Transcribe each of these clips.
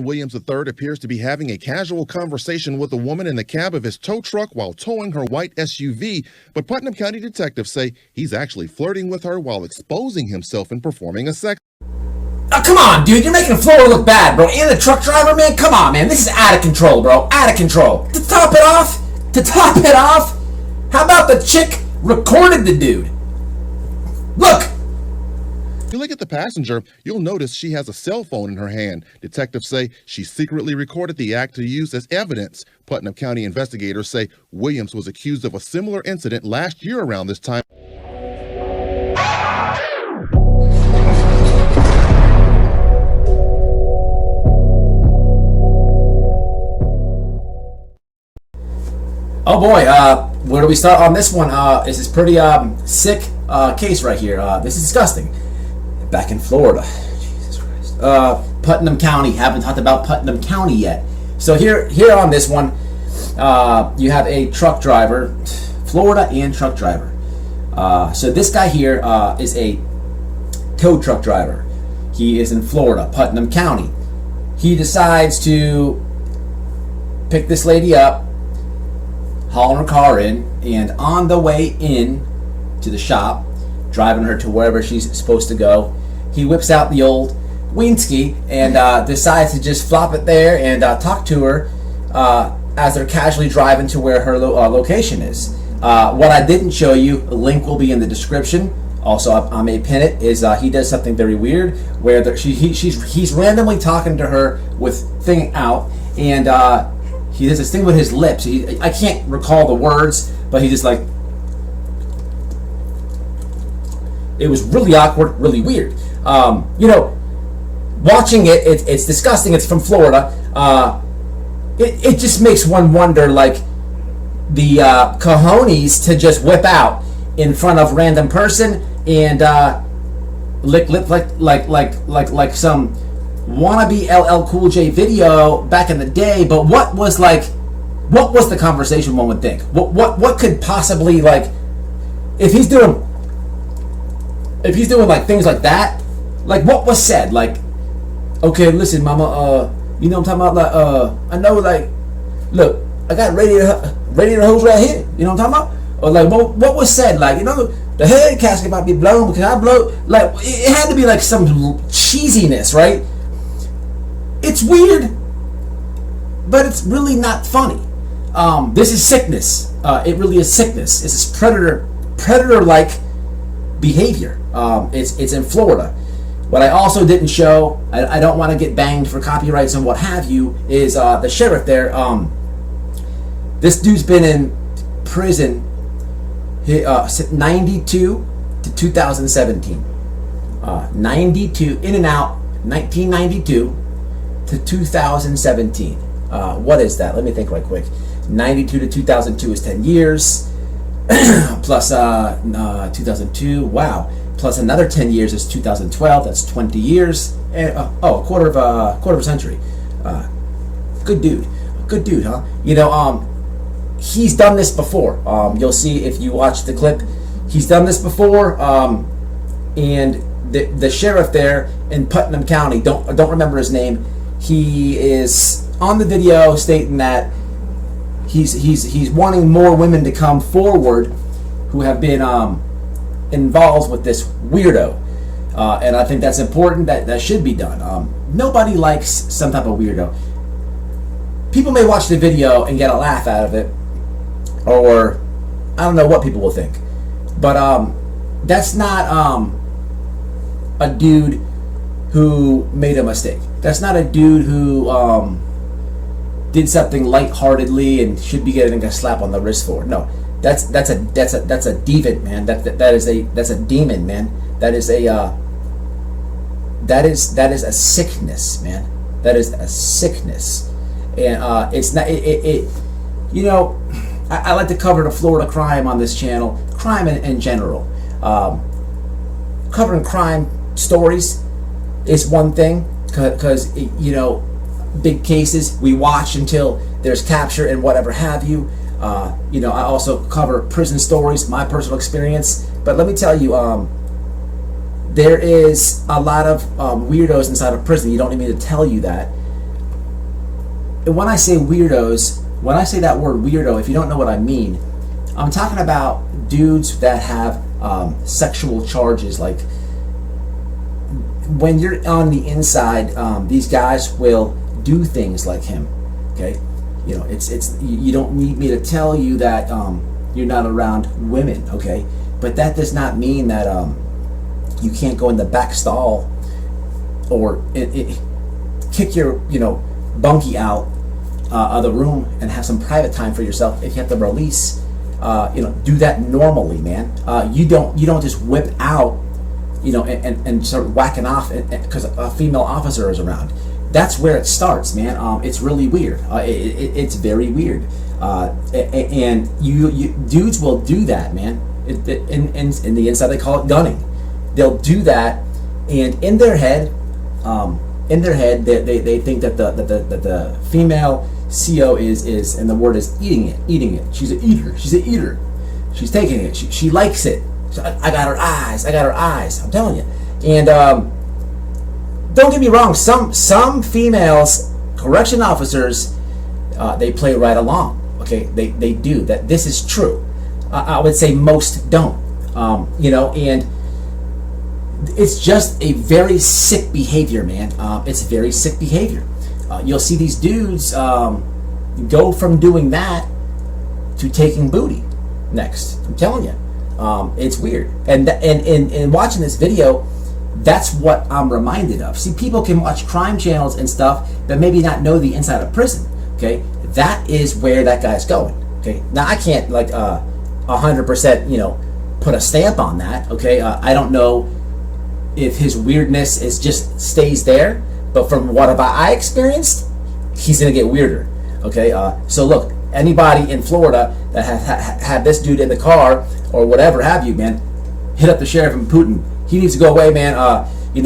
Williams III appears to be having a casual conversation with a woman in the cab of his tow truck while towing her white SUV, but Putnam County detectives say he's actually flirting with her while exposing himself and performing a sex. Oh, come on, dude. You're making Florida look bad, bro. And the truck driver, man. Come on, man. This is out of control, bro. Out of control. To top it off, how about the chick recorded the dude? Look. If you look at the passenger, you'll notice she has a cell phone in her hand. Detectives say she secretly recorded the act to use as evidence. Putnam County investigators say Williams was accused of a similar incident last year around this time. Oh boy, where do we start on this one? This is pretty sick case right here. This is disgusting. Back in Florida. Jesus Christ. Putnam County. Haven't talked about Putnam County yet. So here on this one, you have a truck driver, Florida and truck driver. So this guy here is a tow truck driver. He is in Florida, Putnam County. He decides to pick this lady up, hauling her car in, and on the way in to the shop, driving her to wherever she's supposed to go, he whips out the old Winsky and decides to just flop it there and talk to her as they're casually driving to where her location is. What I didn't show you, a link will be in the description. Also, I may pin it. Is he does something very weird where he's randomly talking to her with thing out, and he does this thing with his lips. I can't recall the words, but he just like. It was really awkward, really weird. Watching it's disgusting. It's from Florida. It just makes one wonder, like, the cojones to just whip out in front of random person and lick like some wannabe LL Cool J video back in the day. But what was the conversation, one would think? What could possibly, like, if he's doing like things like that, like what was said? Like, okay, listen, mama, you know what I'm talking about? Like, I know, like, look, I got radiator hose right here. You know what I'm talking about? Or like, what was said? Like, the head gasket might be blown because I blow. Like, it had to be like some cheesiness, right? It's weird, but it's really not funny. This is sickness. It really is sickness. This is predator-like behavior. It's in Florida. What I also didn't show, I don't want to get banged for copyrights and what have you, is the sheriff there. This dude's been in prison 92 to 2017. 92, in and out, 1992 to 2017. What is that? Let me think right quick. 92 to 2002 is 10 years. Plus 2002, wow. Plus another 10 years is 2012. That's 20 years. And a quarter of a century. Good dude, huh? He's done this before. You'll see if you watch the clip. He's done this before. And the sheriff there in Putnam County, don't remember his name. He is on the video stating that he's wanting more women to come forward who have been involved with this weirdo, and I think that's important. That should be done. Nobody likes some type of weirdo. People may watch the video and get a laugh out of it, or I don't know what people will think, but that's not a dude who made a mistake. That's not a dude who did something lightheartedly and should be getting a slap on the wrist for. No, that's a demon, man. That's a demon, man. That is a sickness, man. That is a sickness, and it's not. I like to cover the Florida crime on this channel, crime in general. Covering crime stories is one thing, because big cases we watch until there's capture and whatever have you. I also cover prison stories, my personal experience. But let me tell you, there is a lot of weirdos inside of prison. You don't need me to tell you that. when I say weirdos, when I say that word weirdo, if you don't know what I mean, I'm talking about dudes that have sexual charges. Like when you're on the inside, these guys will do things like him. Okay, you know, it's you don't need me to tell you that you're not around women. Okay, but that does not mean that you can't go in the back stall or kick your bunkie out of the room and have some private time for yourself. If you have to release, do that normally, man. You don't just whip out, and start whacking off because a female officer is around. That's where it starts, man. It's really weird. It's very weird. And you dudes will do that, man. In the inside, they call it gunning. They'll do that, and in their head, they think that the female CO is, and the word is eating it. She's an eater. She's taking it. She likes it. I got her eyes. I'm telling you. And don't get me wrong. Some females, correction officers, they play right along. Okay, they do that. This is true. I would say most don't. And it's just a very sick behavior, man. It's very sick behavior. You'll see these dudes go from doing that to taking booty next. I'm telling you, it's weird. And watching this video, that's what I'm reminded of. See, people can watch crime channels and stuff, but maybe not know the inside of prison. Okay, that is where that guy's going. Okay, now I can't 100%, put a stamp on that. Okay, I don't know if his weirdness is just stays there, but from what I experienced, he's gonna get weirder. Okay, so look, anybody in Florida that had this dude in the car or whatever have you, man, hit up the sheriff in Putin. He needs to go away, man. It's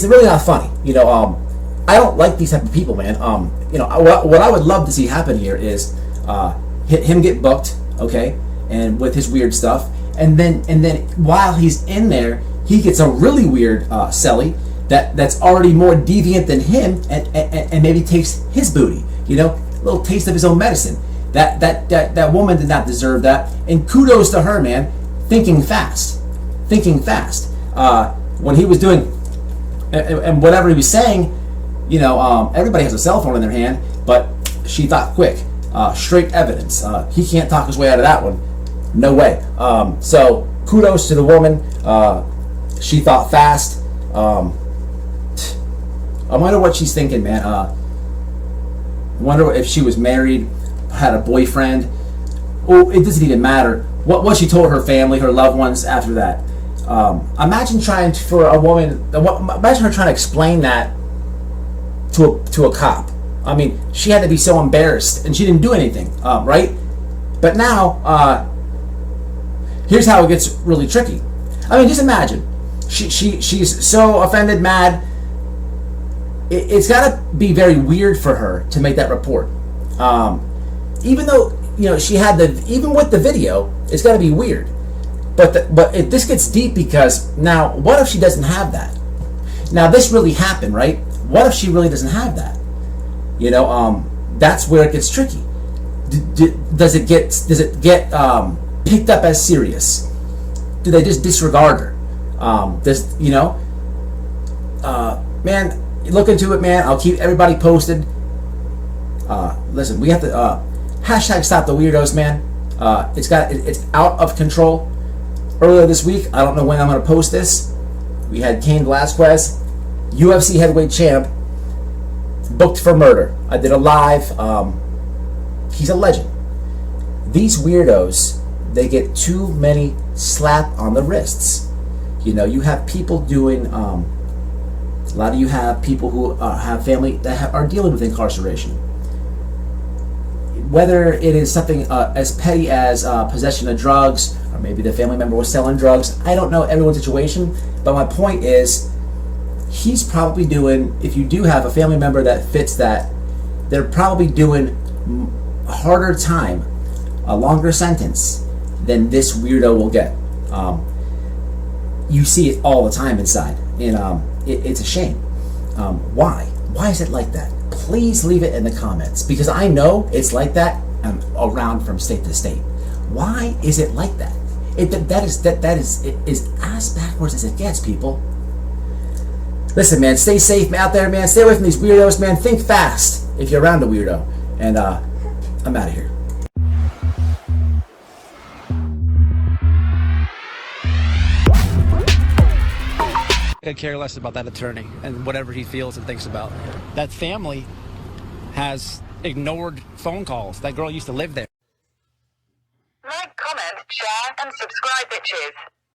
really not funny. I don't like these type of people, man. What I would love to see happen here is him get booked, okay, and with his weird stuff. And then while he's in there, he gets a really weird celly that's already more deviant than him, and maybe takes his booty. A little taste of his own medicine. That woman did not deserve that. And kudos to her, man. Thinking fast. When he was doing and whatever he was saying, everybody has a cell phone in their hand, but she thought quick. Straight evidence. He can't talk his way out of that one. No way. So kudos to the woman. She thought fast. I wonder what she's thinking, man. Wonder if she was married, had a boyfriend. Oh, it doesn't even matter what she told her family, her loved ones after that. Imagine trying for a woman. Imagine her trying to explain that to a cop. I mean, she had to be so embarrassed, and she didn't do anything, right? But now, here's how it gets really tricky. I mean, just imagine, she's so offended, mad. It's got to be very weird for her to make that report. Even though she had even with the video, it's got to be weird. But this gets deep because now, what if she doesn't have that? Now, this really happened, right? What if she really doesn't have that? That's where it gets tricky. Does it get picked up as serious? Do they just disregard her? Man, look into it, man. I'll keep everybody posted. Listen, we have to hashtag stop the weirdos, man. It's out of control. Earlier this week, I don't know when I'm going to post this, we had Cain Velasquez, UFC heavyweight champ, booked for murder. I did a live. He's a legend. These weirdos, they get too many slap on the wrists. You have people doing. A lot of you have people who have family that are dealing with incarceration. Whether it is something as petty as possession of drugs, or maybe the family member was selling drugs, I don't know everyone's situation, but my point is, he's probably doing, if you do have a family member that fits that, they're probably doing a harder time, a longer sentence than this weirdo will get. You see it all the time inside, and it's a shame. Why? Why is it like that? Please leave it in the comments, because I know it's like that around from state to state. Why is it like that? That is as backwards as it gets, people. Listen, man, stay safe out there, man. Stay away from these weirdos, man. Think fast if you're around a weirdo. And I'm out of here. I could care less about that attorney and whatever he feels and thinks about. That family has ignored phone calls. That girl used to live there. Like, comment, share, and subscribe, bitches.